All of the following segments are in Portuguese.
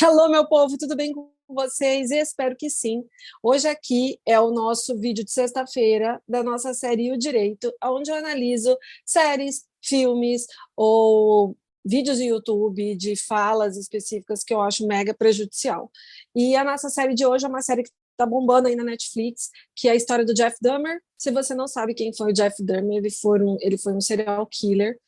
Hello, meu povo, tudo bem com vocês? Eu espero que sim. Hoje aqui é o nosso vídeo de sexta-feira da nossa série O Direito, onde eu analiso séries, filmes ou vídeos no YouTube de falas específicas que eu acho mega prejudicial. E a nossa série de hoje é uma série que está bombando aí na Netflix, que é a história do Jeff Dahmer. Se você não sabe quem foi o Jeff Dahmer, ele foi um serial killer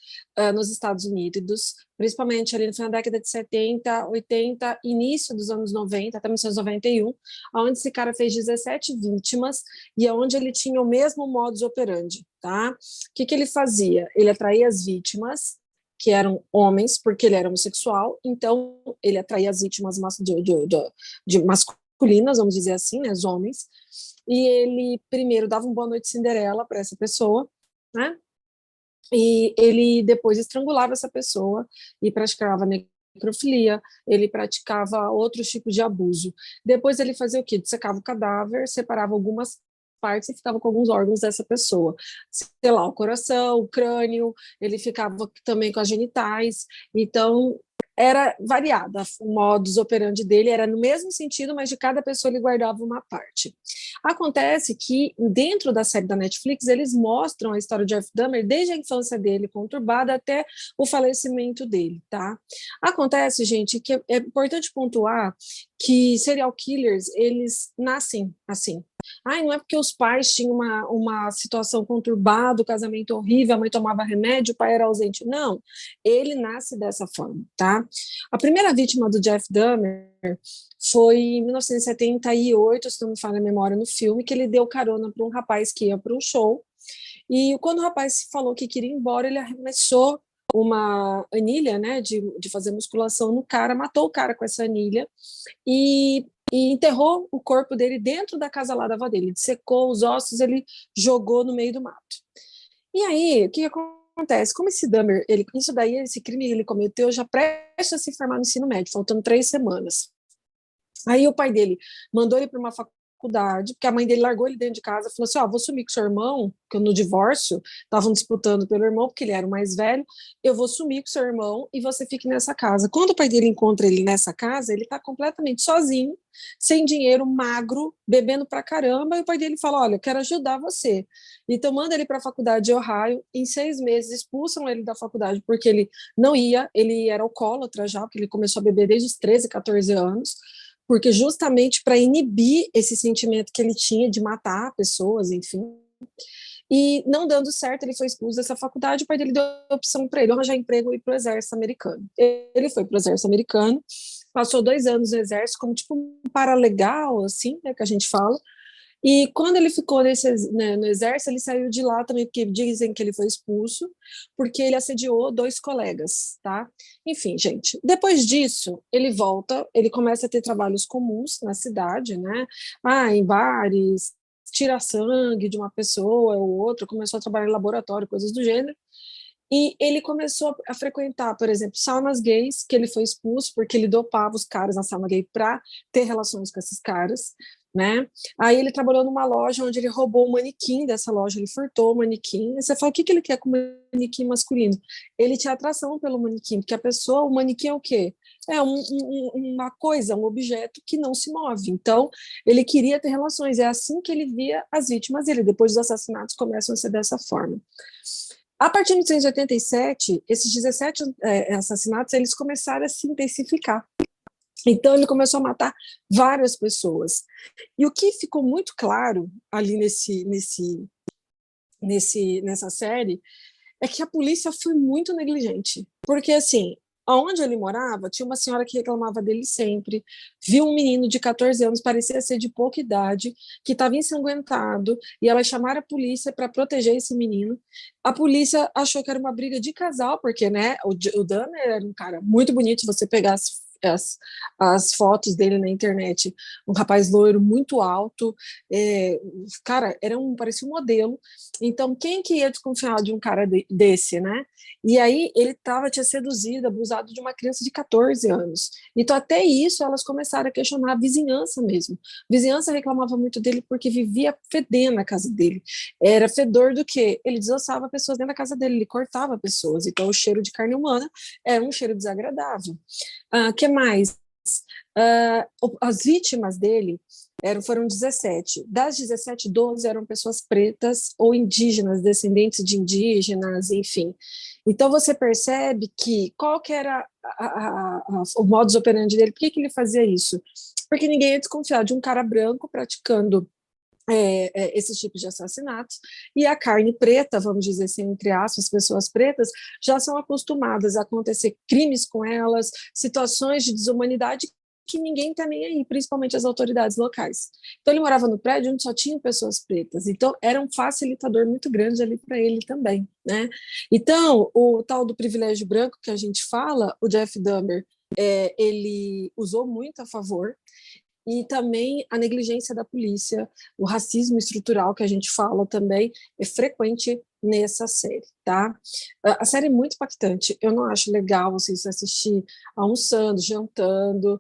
nos Estados Unidos, principalmente ali na década de 70, 80, início dos anos 90, até 1991, onde esse cara fez 17 vítimas e onde ele tinha o mesmo modus operandi, tá? O que ele fazia? Ele atraía as vítimas, que eram homens, porque ele era homossexual, então ele atraía as vítimas de masculinas, vamos dizer assim, né, os homens, e ele primeiro dava um boa noite Cinderela para essa pessoa, né? E ele depois estrangulava essa pessoa e praticava necrofilia, ele praticava outros tipos de abuso. Depois ele fazia o quê? Dissecava o cadáver, separava algumas partes e ficava com alguns órgãos dessa pessoa. Sei lá, o coração, o crânio, ele ficava também com as genitais. Então, era variada, o modus operandi dele era no mesmo sentido, mas de cada pessoa ele guardava uma parte. Acontece que dentro da série da Netflix eles mostram a história de Jeff Dahmer desde a infância dele conturbada até o falecimento dele, tá? Acontece, gente, que é importante pontuar que serial killers, eles nascem assim. Ai, não é porque os pais tinham uma situação conturbada, o casamento horrível, a mãe tomava remédio, o pai era ausente. Não, ele nasce dessa forma, tá? A primeira vítima do Jeff Dahmer foi em 1978, se não me falha a memória, no filme, que ele deu carona para um rapaz que ia para um show, e quando o rapaz falou que queria ir embora, ele arremessou uma anilha, né, de fazer musculação no cara, matou o cara com essa anilha e enterrou o corpo dele dentro da casa lá da avó dele, dissecou os ossos, ele jogou no meio do mato. E aí, o que acontece? Como esse Dahmer, isso daí, esse crime que ele cometeu, já presta a se formar no ensino médio, faltando 3 semanas. Aí o pai dele mandou ele para uma faculdade, porque a mãe dele largou ele dentro de casa, falou assim, ó, vou sumir com seu irmão, que no divórcio estavam disputando pelo irmão, porque ele era o mais velho, eu vou sumir com seu irmão e você fique nessa casa. Quando o pai dele encontra ele nessa casa, ele está completamente sozinho, sem dinheiro, magro, bebendo pra caramba, e o pai dele fala, olha, eu quero ajudar você. Então manda ele para a faculdade de Ohio, em 6 meses expulsam ele da faculdade, porque ele não ia, ele era alcoólatra já, porque ele começou a beber desde os 13, 14 anos, porque justamente para inibir esse sentimento que ele tinha de matar pessoas, enfim. E não dando certo, ele foi expulso dessa faculdade, o pai dele deu a opção para ele arranjar emprego e ir para o exército americano. Ele foi para o exército americano, passou 2 anos no exército como tipo um paralegal, assim, né, que a gente fala, e quando ele ficou né, no exército, ele saiu de lá também, porque dizem que ele foi expulso, porque ele assediou 2 colegas, tá? Enfim, gente, depois disso, ele volta, ele começa a ter trabalhos comuns na cidade, né? Em bares, tira sangue de uma pessoa ou outra, começou a trabalhar em laboratório, coisas do gênero, e ele começou a frequentar, por exemplo, saunas gays, que ele foi expulso porque ele dopava os caras na sauna gay para ter relações com esses caras, né? Aí ele trabalhou numa loja onde ele roubou o manequim dessa loja, ele furtou o manequim. E você fala, o que ele quer com o manequim masculino? Ele tinha atração pelo manequim, porque a pessoa, o manequim é o quê? É uma coisa, um objeto que não se move. Então, ele queria ter relações. É assim que ele via as vítimas dele. Depois dos assassinatos começam a ser dessa forma. A partir de 1987, esses 17 assassinatos eles começaram a se intensificar. Então, ele começou a matar várias pessoas. E o que ficou muito claro ali nessa série é que a polícia foi muito negligente. Porque, assim, onde ele morava, tinha uma senhora que reclamava dele sempre, viu um menino de 14 anos, parecia ser de pouca idade, que estava ensanguentado, e ela chamaram a polícia para proteger esse menino. A polícia achou que era uma briga de casal, porque, né, o Dahmer era um cara muito bonito, se você pegar as, as fotos dele na internet, um rapaz loiro muito alto, cara, parecia um modelo. Então, quem que ia desconfiar de um cara desse, né? E aí ele tinha seduzido, abusado de uma criança de 14 anos. Então, até isso, elas começaram a questionar a vizinhança mesmo. A vizinhança reclamava muito dele porque vivia fedendo na casa dele. Era fedor do quê? Ele desossava pessoas dentro da casa dele, ele cortava pessoas. Então, o cheiro de carne humana era um cheiro desagradável. Que mais? as vítimas dele foram 17. Das 17, 12 eram pessoas pretas ou indígenas, descendentes de indígenas, enfim. Então, você percebe que qual que era o modus operandi dele, por que ele fazia isso? Porque ninguém ia desconfiar de um cara branco praticando esses tipos de assassinatos, e a carne preta, vamos dizer assim, entre aspas, pessoas pretas, já são acostumadas a acontecer crimes com elas, situações de desumanidade que ninguém está nem aí, principalmente as autoridades locais. Então ele morava no prédio onde só tinham pessoas pretas, então era um facilitador muito grande ali para ele também, né? Então, o tal do privilégio branco que a gente fala, o Jeff Dahmer, ele usou muito a favor, e também a negligência da polícia, o racismo estrutural que a gente fala também é frequente nessa série, tá? A série é muito impactante, eu não acho legal você assistir almoçando, jantando,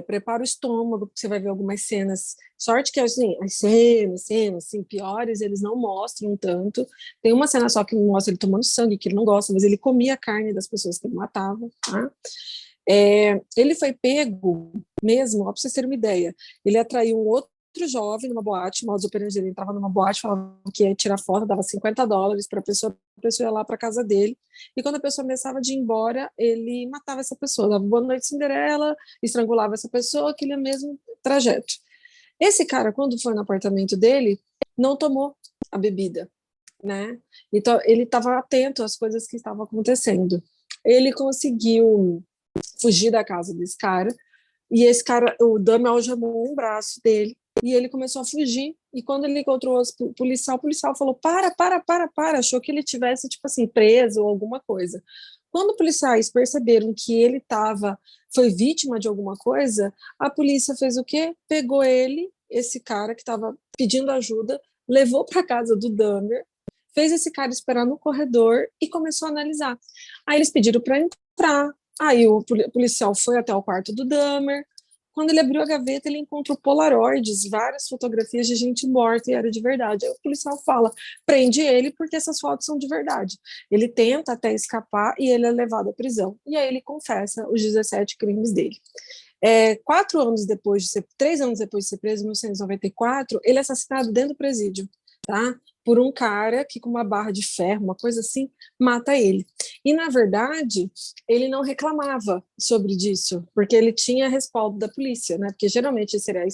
prepara o estômago, porque você vai ver algumas cenas, sorte que assim, as cenas assim, piores, eles não mostram tanto, tem uma cena só que mostra ele tomando sangue, que ele não gosta, mas ele comia a carne das pessoas que ele matava, tá? Ele foi pego mesmo, para vocês terem uma ideia, ele atraiu um outro jovem numa boate, modus operandi, ele entrava numa boate, falava que ia tirar foto, dava $50 para a pessoa ia lá para casa dele, e quando a pessoa começava de ir embora, ele matava essa pessoa, dava boa noite Cinderela, estrangulava essa pessoa, aquele mesmo trajeto. Esse cara, quando foi no apartamento dele, não tomou a bebida, né? Então, ele estava atento às coisas que estavam acontecendo. Ele conseguiu fugir da casa desse cara, e esse cara, o Dahmer algemou um braço dele, e ele começou a fugir, e quando ele encontrou o policial falou, para, achou que ele tivesse, tipo assim, preso ou alguma coisa. Quando os policiais perceberam que ele foi vítima de alguma coisa, a polícia fez o quê? Pegou ele, esse cara que estava pedindo ajuda, levou para casa do Dahmer, fez esse cara esperar no corredor e começou a analisar. Aí eles pediram para entrar. Aí o policial foi até o quarto do Dahmer. Quando ele abriu a gaveta, ele encontrou polaroides, várias fotografias de gente morta e era de verdade. Aí o policial fala, prende ele porque essas fotos são de verdade. Ele tenta até escapar e ele é levado à prisão. E aí ele confessa os 17 crimes dele. 3 anos depois de ser preso, em 1994, ele é assassinado dentro do presídio, tá? Por um cara que, com uma barra de ferro, uma coisa assim, mata ele. E, na verdade, ele não reclamava sobre disso, porque ele tinha respaldo da polícia, né? Porque, geralmente, serial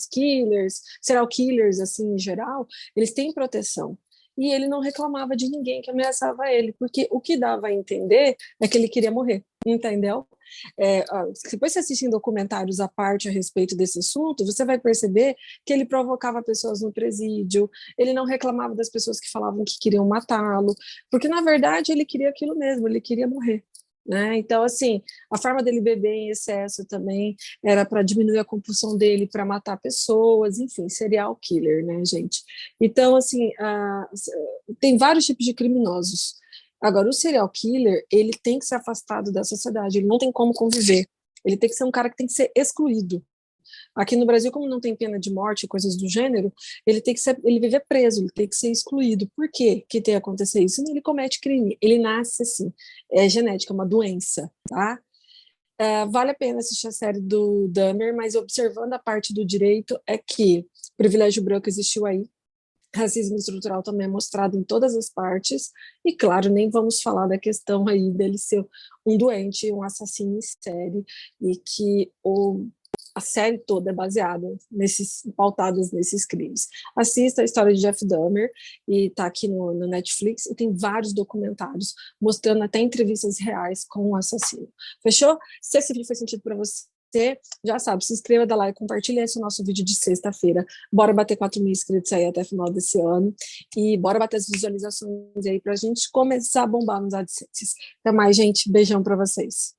killers, assim, em geral, eles têm proteção. E ele não reclamava de ninguém que ameaçava ele, porque o que dava a entender é que ele queria morrer, entendeu? Depois você assistindo documentários à parte a respeito desse assunto, você vai perceber que ele provocava pessoas no presídio, ele não reclamava das pessoas que falavam que queriam matá-lo, porque na verdade ele queria aquilo mesmo, ele queria morrer. Né? Então, assim, a forma dele beber em excesso também era para diminuir a compulsão dele para matar pessoas, enfim, serial killer, né, gente? Então, assim, tem vários tipos de criminosos. Agora, o serial killer, ele tem que ser afastado da sociedade, ele não tem como conviver. Ele tem que ser um cara que tem que ser excluído. Aqui no Brasil, como não tem pena de morte e coisas do gênero, ele viver preso, ele tem que ser excluído. Por quê que tem que acontecer isso? Ele comete crime, ele nasce assim, é genética, é uma doença, tá? Vale a pena assistir a série do Dahmer, mas observando a parte do direito é que o privilégio branco existiu aí, racismo estrutural também é mostrado em todas as partes, e claro, nem vamos falar da questão aí dele ser um doente, um assassino em série, e que a série toda é baseada pautadas nesses crimes. Assista a história de Jeff Dahmer, e está aqui no Netflix, e tem vários documentários mostrando até entrevistas reais com o assassino. Fechou? Se esse vídeo fez sentido para você, já sabe, se inscreva, dá like, compartilha esse nosso vídeo de sexta-feira. Bora bater 4.000 inscritos aí até o final desse ano. E bora bater as visualizações aí pra gente começar a bombar nos AdSense. Até mais, gente. Beijão pra vocês.